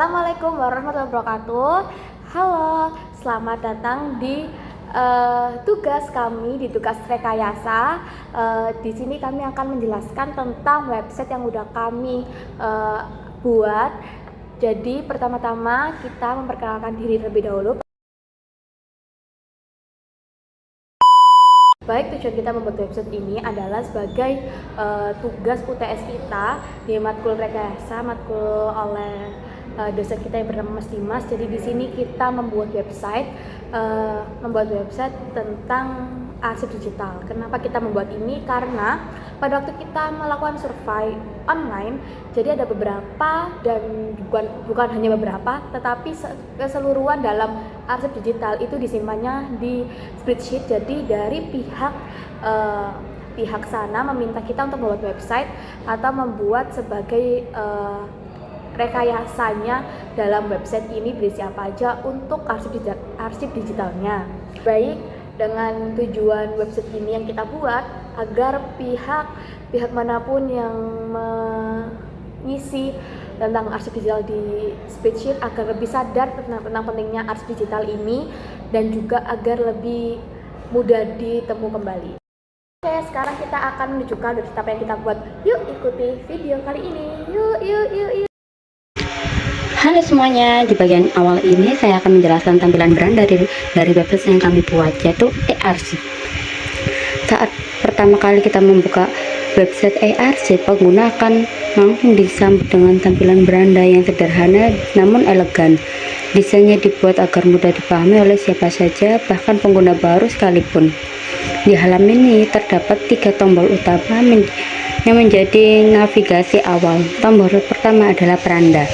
Assalamualaikum warahmatullahi wabarakatuh. Halo, selamat datang di tugas kami di tugas rekayasa. Di sini kami akan menjelaskan tentang website yang udah kami buat. Jadi pertama-tama kita memperkenalkan diri terlebih dahulu. Baik, tujuan kita membuat website ini adalah sebagai tugas UTS kita di matkul rekayasa, matkul oleh dosen kita yang bernama Mas Dimas. Jadi di sini kita membuat website tentang arsip digital. Kenapa kita membuat ini? Karena pada waktu kita melakukan survei online, jadi ada beberapa dan bukan hanya beberapa, tetapi keseluruhan dalam arsip digital itu disimpannya di spreadsheet. Jadi dari pihak sana meminta kita untuk membuat website atau membuat sebagai rekayasanya dalam website ini berisi apa aja untuk arsip digitalnya. Baik, dengan tujuan website ini yang kita buat agar pihak manapun yang mengisi tentang arsip digital di spreadsheet agar lebih sadar tentang pentingnya arsip digital ini dan juga agar lebih mudah ditemu kembali. Oke, sekarang kita akan menunjukkan website apa yang kita buat. Yuk ikuti video kali ini. Yuk. Halo semuanya, di bagian awal ini saya akan menjelaskan tampilan brand dari website yang kami buat, yaitu eArsip. Saat pertama kali kita membuka website eArsip, pengguna akan langsung disambut dengan tampilan beranda yang sederhana namun elegan. Desainnya dibuat agar mudah dipahami oleh siapa saja, bahkan pengguna baru sekalipun. Di halaman ini terdapat 3 tombol utama yang menjadi navigasi awal. Tombol pertama adalah beranda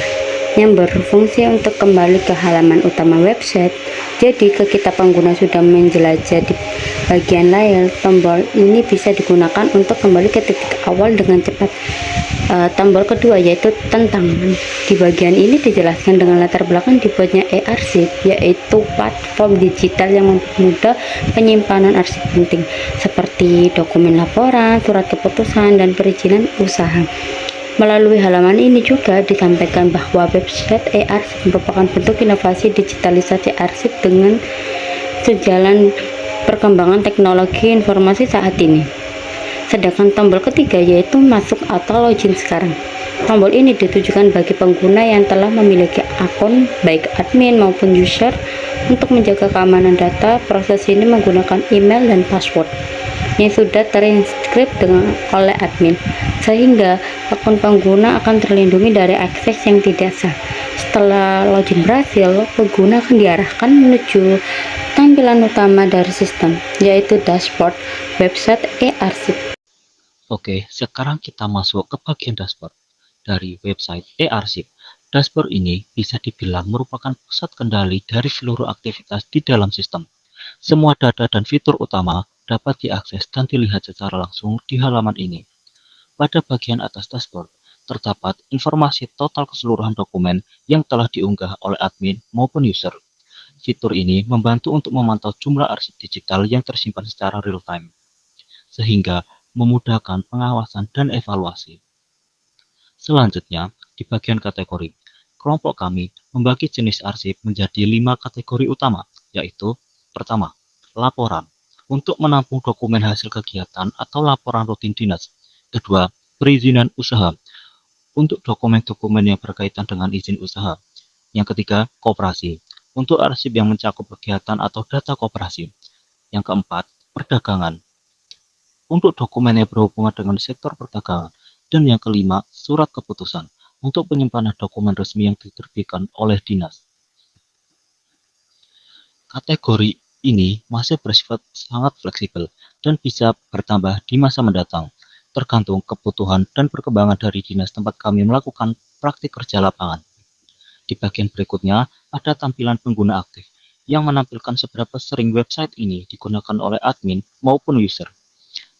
yang berfungsi untuk kembali ke halaman utama website. Jadi ketika pengguna sudah menjelajah di bagian layar, tombol ini bisa digunakan untuk kembali ke titik awal dengan cepat. Tombol kedua yaitu tantangan. Di bagian ini dijelaskan dengan latar belakang dibuatnya eArsip, yaitu platform digital yang mempermudah penyimpanan arsip penting seperti dokumen laporan, surat keputusan, dan perizinan usaha. Melalui halaman ini juga disampaikan bahwa website eArsip merupakan bentuk inovasi digitalisasi arsip dengan sejalan perkembangan teknologi informasi saat ini. Sedangkan tombol ketiga yaitu masuk atau login sekarang. Tombol ini ditujukan bagi pengguna yang telah memiliki akun baik admin maupun user. Untuk menjaga keamanan data, proses ini menggunakan email dan password yang sudah terinskrip oleh admin, sehingga akun pengguna akan terlindungi dari akses yang tidak sah. Setelah login berhasil, pengguna akan diarahkan menuju tampilan utama dari sistem, yaitu dashboard website eArsip. Oke, sekarang kita masuk ke bagian dashboard dari website eArsip. Dashboard ini bisa dibilang merupakan pusat kendali dari seluruh aktivitas di dalam sistem. Semua data dan fitur utama dapat diakses dan dilihat secara langsung di halaman ini. Pada bagian atas dashboard, terdapat informasi total keseluruhan dokumen yang telah diunggah oleh admin maupun user. Fitur ini membantu untuk memantau jumlah arsip digital yang tersimpan secara real-time, sehingga memudahkan pengawasan dan evaluasi. Selanjutnya, di bagian kategori, kelompok kami membagi jenis arsip menjadi 5 kategori utama, yaitu pertama, laporan, untuk menampung dokumen hasil kegiatan atau laporan rutin dinas. Kedua, perizinan usaha, untuk dokumen-dokumen yang berkaitan dengan izin usaha. Yang ketiga, koperasi, untuk arsip yang mencakup kegiatan atau data koperasi. Yang keempat, perdagangan, untuk dokumen yang berhubungan dengan sektor perdagangan. Dan yang kelima, surat keputusan, untuk penyimpanan dokumen resmi yang diterbitkan oleh dinas. Kategori ini masih bersifat sangat fleksibel dan bisa bertambah di masa mendatang, tergantung kebutuhan dan perkembangan dari dinas tempat kami melakukan praktik kerja lapangan. Di bagian berikutnya, ada tampilan pengguna aktif, yang menampilkan seberapa sering website ini digunakan oleh admin maupun user.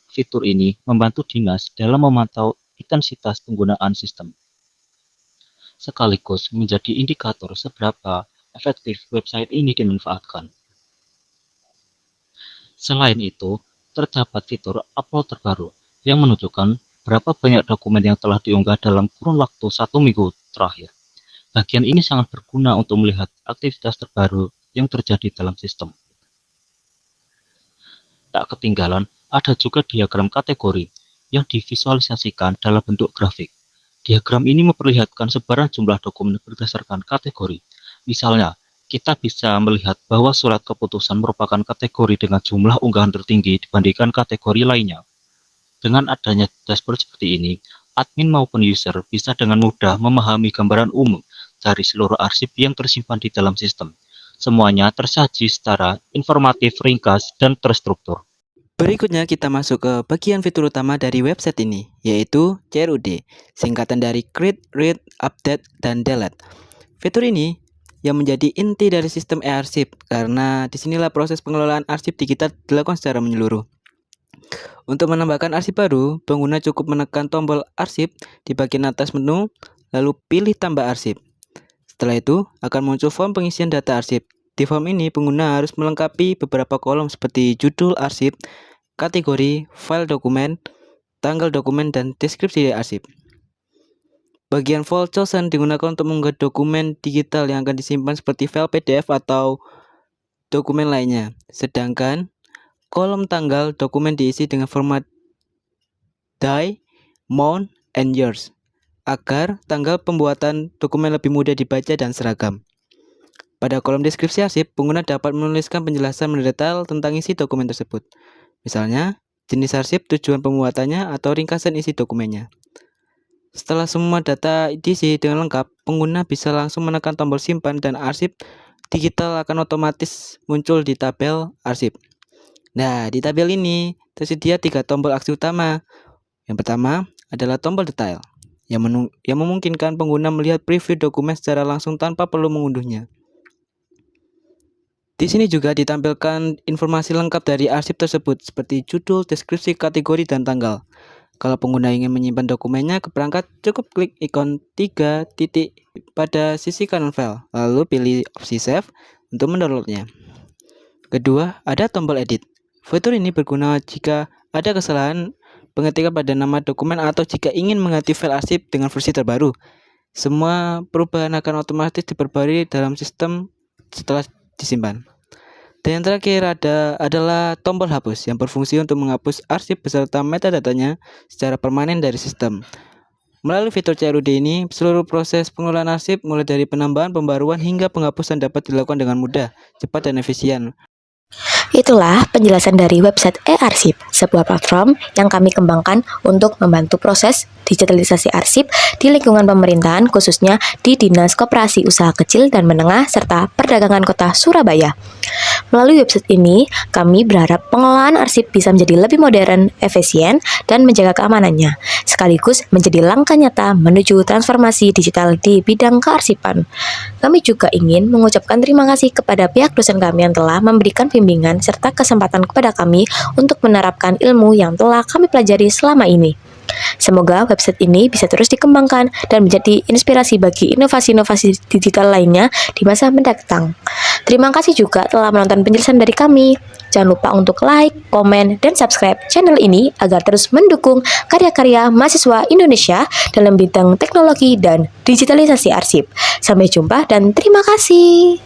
Fitur ini membantu dinas dalam memantau intensitas penggunaan sistem, sekaligus menjadi indikator seberapa efektif website ini dimanfaatkan. Selain itu, terdapat fitur upload terbaru yang menunjukkan berapa banyak dokumen yang telah diunggah dalam kurun waktu 1 minggu terakhir. Bagian ini sangat berguna untuk melihat aktivitas terbaru yang terjadi dalam sistem. Tak ketinggalan, ada juga diagram kategori yang divisualisasikan dalam bentuk grafik. Diagram ini memperlihatkan sebaran jumlah dokumen berdasarkan kategori. Misalnya, kita bisa melihat bahwa surat keputusan merupakan kategori dengan jumlah unggahan tertinggi dibandingkan kategori lainnya. Dengan adanya dashboard seperti ini, admin maupun user bisa dengan mudah memahami gambaran umum dari seluruh arsip yang tersimpan di dalam sistem. Semuanya tersaji secara informatif, ringkas, dan terstruktur. Berikutnya kita masuk ke bagian fitur utama dari website ini, yaitu CRUD, singkatan dari Create, Read, Update, dan Delete. Fitur ini yang menjadi inti dari sistem e-arsip, karena disinilah proses pengelolaan arsip digital dilakukan secara menyeluruh. Untuk menambahkan arsip baru, pengguna cukup menekan tombol arsip di bagian atas menu, lalu pilih tambah arsip. Setelah itu, akan muncul form pengisian data arsip. Di form ini, pengguna harus melengkapi beberapa kolom seperti judul arsip, kategori, file dokumen, tanggal dokumen, dan deskripsi arsip. Bagian file chosen digunakan untuk mengunggah dokumen digital yang akan disimpan seperti file PDF atau dokumen lainnya. Sedangkan kolom tanggal dokumen diisi dengan format die, month, and years, agar tanggal pembuatan dokumen lebih mudah dibaca dan seragam. Pada kolom deskripsi arsip, pengguna dapat menuliskan penjelasan mendetail tentang isi dokumen tersebut. Misalnya, jenis arsip, tujuan pembuatannya, atau ringkasan isi dokumennya. Setelah semua data diisi dengan lengkap, pengguna bisa langsung menekan tombol simpan dan arsip digital akan otomatis muncul di tabel arsip. Nah, di tabel ini tersedia 3 tombol aksi utama. Yang pertama adalah tombol detail, yang memungkinkan pengguna melihat preview dokumen secara langsung tanpa perlu mengunduhnya. Di sini juga ditampilkan informasi lengkap dari arsip tersebut seperti judul, deskripsi, kategori, dan tanggal. Kalau pengguna ingin menyimpan dokumennya ke perangkat, cukup klik ikon 3 titik pada sisi kanan file, lalu pilih opsi save untuk mendownloadnya. Kedua, ada tombol edit. Fitur ini berguna jika ada kesalahan pengetikan pada nama dokumen atau jika ingin mengganti file arsip dengan versi terbaru. Semua perubahan akan otomatis diperbarui dalam sistem setelah disimpan. Dan yang terakhir adalah tombol hapus yang berfungsi untuk menghapus arsip beserta metadatanya secara permanen dari sistem. Melalui fitur CRUD ini, seluruh proses pengelolaan arsip mulai dari penambahan, pembaruan hingga penghapusan dapat dilakukan dengan mudah, cepat, dan efisien. Itulah penjelasan dari website e-arsip, sebuah platform yang kami kembangkan untuk membantu proses digitalisasi arsip di lingkungan pemerintahan, khususnya di Dinas Koperasi Usaha Kecil dan Menengah serta Perdagangan Kota Surabaya. Melalui website ini, kami berharap pengelolaan arsip bisa menjadi lebih modern, efisien, dan menjaga keamanannya, sekaligus menjadi langkah nyata menuju transformasi digital di bidang kearsipan. Kami juga ingin mengucapkan terima kasih kepada pihak dosen kami yang telah memberikan bimbingan serta kesempatan kepada kami untuk menerapkan ilmu yang telah kami pelajari selama ini. Semoga website ini bisa terus dikembangkan dan menjadi inspirasi bagi inovasi-inovasi digital lainnya di masa mendatang. Terima kasih juga telah menonton penjelasan dari kami. Jangan lupa untuk like, komen, dan subscribe channel ini agar terus mendukung karya-karya mahasiswa Indonesia dalam bidang teknologi dan digitalisasi arsip. Sampai jumpa dan terima kasih.